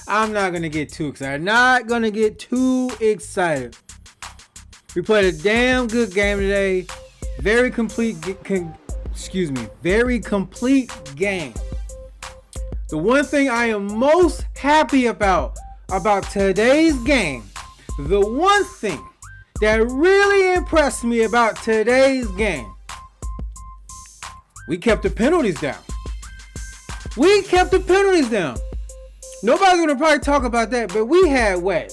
I'm not going to get too excited. Not going to get too excited. We played a damn good game today. Very complete game. The one thing I am most happy about today's game, the one thing that really impressed me about today's game, we kept the penalties down. Nobody's going to probably talk about that, but we had what?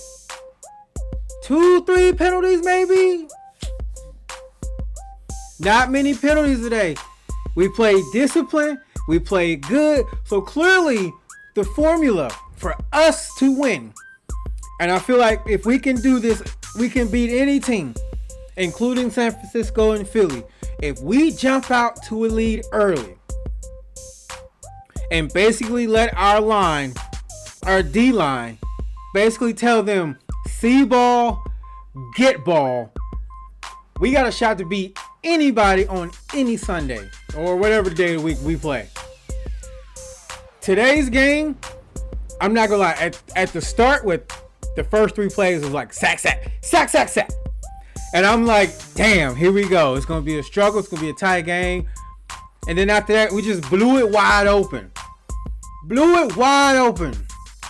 2-3 penalties maybe? Not many penalties today. We played discipline. We played good. So clearly the formula for us to win. And I feel like if we can do this, we can beat any team, including San Francisco and Philly. If we jump out to a lead early and basically let our D-line, basically tell them, see ball, get ball, we got a shot to beat anybody on any Sunday or whatever day of the week we play. Today's game, I'm not gonna lie, at the start with the first 3 plays was like sack. And I'm like, damn, here we go. It's gonna be a struggle, it's gonna be a tight game. And then after that, we just blew it wide open.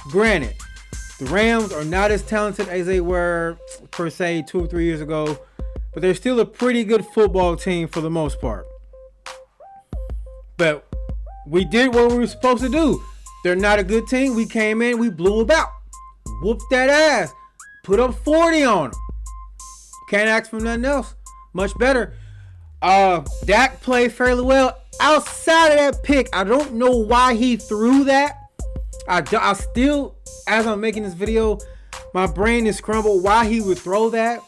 Granted, the Rams are not as talented as they were, per se, 2 or 3 years ago, but they're still a pretty good football team for the most part. But we did what we were supposed to do. They're not a good team. We came in, we blew them out. Whooped that ass. Put up 40 on them. Can't ask for nothing else. Much better. Dak played fairly well. Outside of that pick, I don't know why he threw that. I still, as I'm making this video, my brain is scrambled why he would throw that.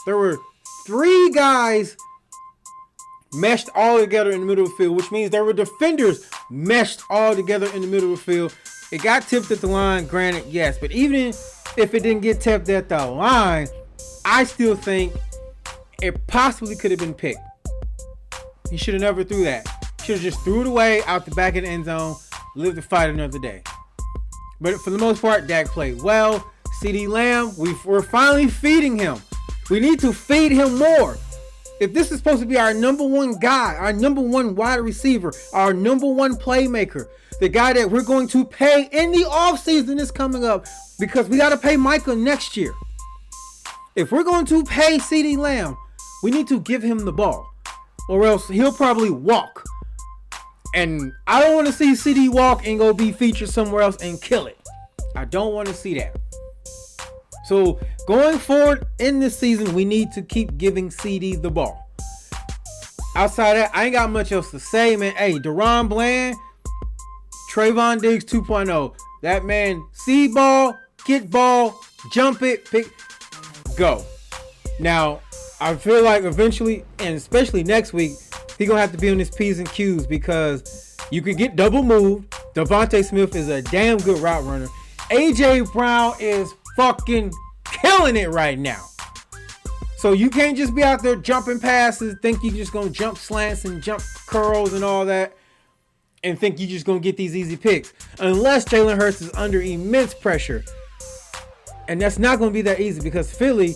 There were 3 guys meshed all together in the middle of the field, which means there were defenders meshed all together in the middle of the field. It got tipped at the line, granted, yes. But even if it didn't get tipped at the line, I still think it possibly could have been picked. He should have never threw that. Should have just threw it away out the back of the end zone, lived to fight another day. But for the most part, Dak played well. CeeDee Lamb, we're finally feeding him. We need to feed him more. If this is supposed to be our number one guy, our number one wide receiver, our number one playmaker, the guy that we're going to pay in the offseason is coming up, because we got to pay Micah next year. If we're going to pay CeeDee Lamb, we need to give him the ball, or else he'll probably walk. And I don't want to see CD walk and go be featured somewhere else and kill it. I don't want to see that. So going forward in this season, we need to keep giving CD the ball. Outside of that, I ain't got much else to say, man. Hey, Deron Bland, Trayvon Diggs 2.0. That man, see ball, get ball, jump it, pick, go. Now, I feel like eventually, and especially next week, he's going to have to be on his P's and Q's, because you can get double moved. Devontae Smith is a damn good route runner. AJ Brown is fucking killing it right now. So you can't just be out there jumping passes, think you're just going to jump slants and jump curls and all that, and think you're just going to get these easy picks. Unless Jalen Hurts is under immense pressure. And that's not going to be that easy, because Philly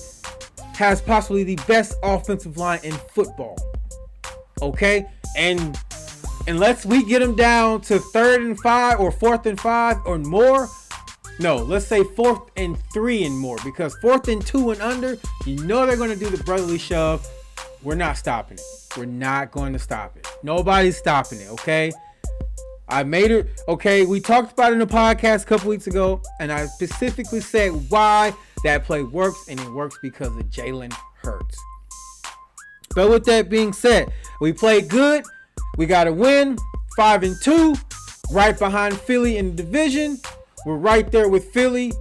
has possibly the best offensive line in football. Okay? And unless we get them down to 3rd and 5 or 4th and 5 or more, no, let's say 4th and 3 and more, because 4th and 2 and under, you know they're going to do the brotherly shove. We're not stopping it. We're not going to stop it. Nobody's stopping it, okay? I made it, okay? We talked about it in the podcast a couple weeks ago, and I specifically said why that play works, and it works because of Jalen Hurts. But with that being said, we played good. We got a win, 5-2, right behind Philly in the division. We're right there with Philly.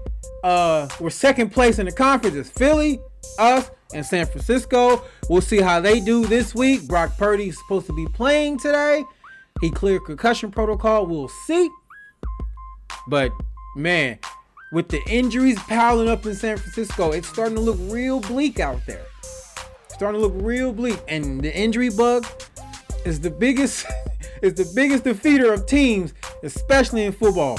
We're second place in the conference. It's Philly, us, and San Francisco. We'll see how they do this week. Brock Purdy is supposed to be playing today. He cleared concussion protocol. We'll see. But, man, with the injuries piling up in San Francisco, it's starting to look real bleak out there. Starting to look real bleak. And the injury bug is the biggest is the biggest defeater of teams, especially in football.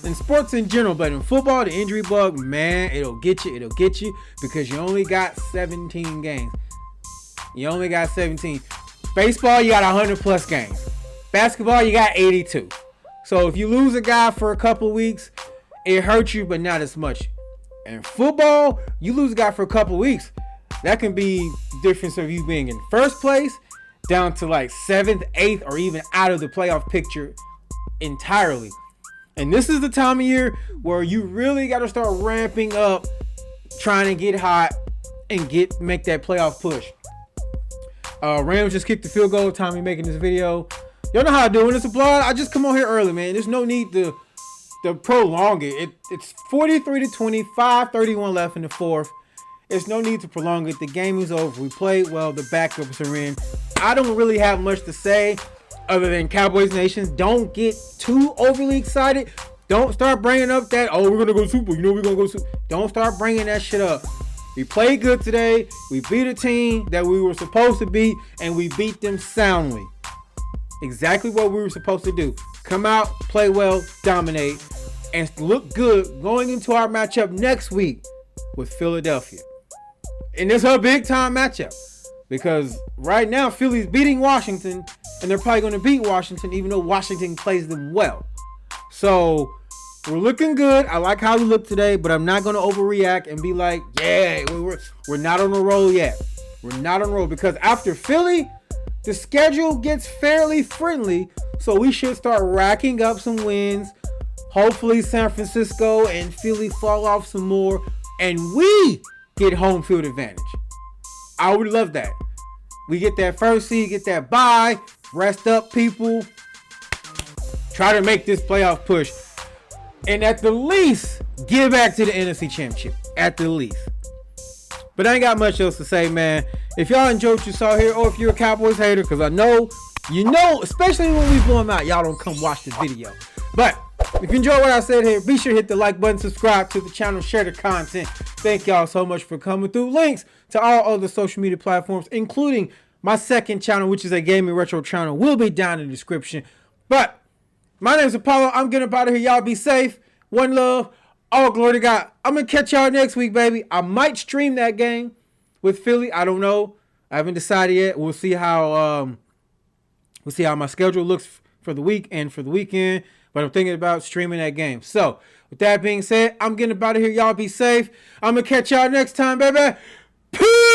in sports in general, but in football, the injury bug, man, it'll get you. It'll get you because you only got 17 games. You only got 17. Baseball, you got 100 plus games. Basketball, you got 82. So if you lose a guy for a couple weeks, it hurts you, but not as much. In football, you lose a guy for a couple weeks. That can be the difference of you being in first place down to like 7th, 8th, or even out of the playoff picture entirely. And this is the time of year where you really got to start ramping up, trying to get hot and make that playoff push. Rams just kicked the field goal. Tommy making this video. Y'all know how I do when it's a blowout. I just come on here early, man. There's no need to prolong it. It's 43-25, 31 left in the fourth. There's no need to prolong it. The game is over. We played well. The backups are in. I don't really have much to say other than Cowboys Nation. Don't get too overly excited. Don't start bringing up that, oh, we're going to go Super Bowl. You know we're going to go Super Bowl. Don't start bringing that shit up. We played good today. We beat a team that we were supposed to beat, and we beat them soundly. Exactly what we were supposed to do. Come out, play well, dominate, and look good going into our matchup next week with Philadelphia. And it's a big-time matchup because right now Philly's beating Washington, and they're probably going to beat Washington even though Washington plays them well. So we're looking good. I like how we look today, but I'm not going to overreact and be like, yeah, we're not on the roll yet. We're not on the roll because after Philly, the schedule gets fairly friendly, so we should start racking up some wins. Hopefully San Francisco and Philly fall off some more, and we get home field advantage. I would love that. We get that first seed, get that bye, rest up people, try to make this playoff push, and at the least, get back to the NFC Championship. At the least. But I ain't got much else to say, man. If y'all enjoyed what you saw here, or if you're a Cowboys hater, because I know, especially when we blow them out, y'all don't come watch this video. But if you enjoyed what I said here, be sure to hit the like button, subscribe to the channel, share the content. Thank y'all so much for coming through. Links to all other social media platforms, including my second channel, which is a gaming retro channel, will be down in the description. But my name is Apollo. I'm getting up out of here. Y'all be safe. One love. All glory to God. I'm going to catch y'all next week, baby. I might stream that game with Philly. I don't know. I haven't decided yet. We'll see how my schedule looks for the week and for the weekend. But I'm thinking about streaming that game. So, with that being said, I'm getting up out of here. Y'all be safe. I'm going to catch y'all next time, baby. Peace!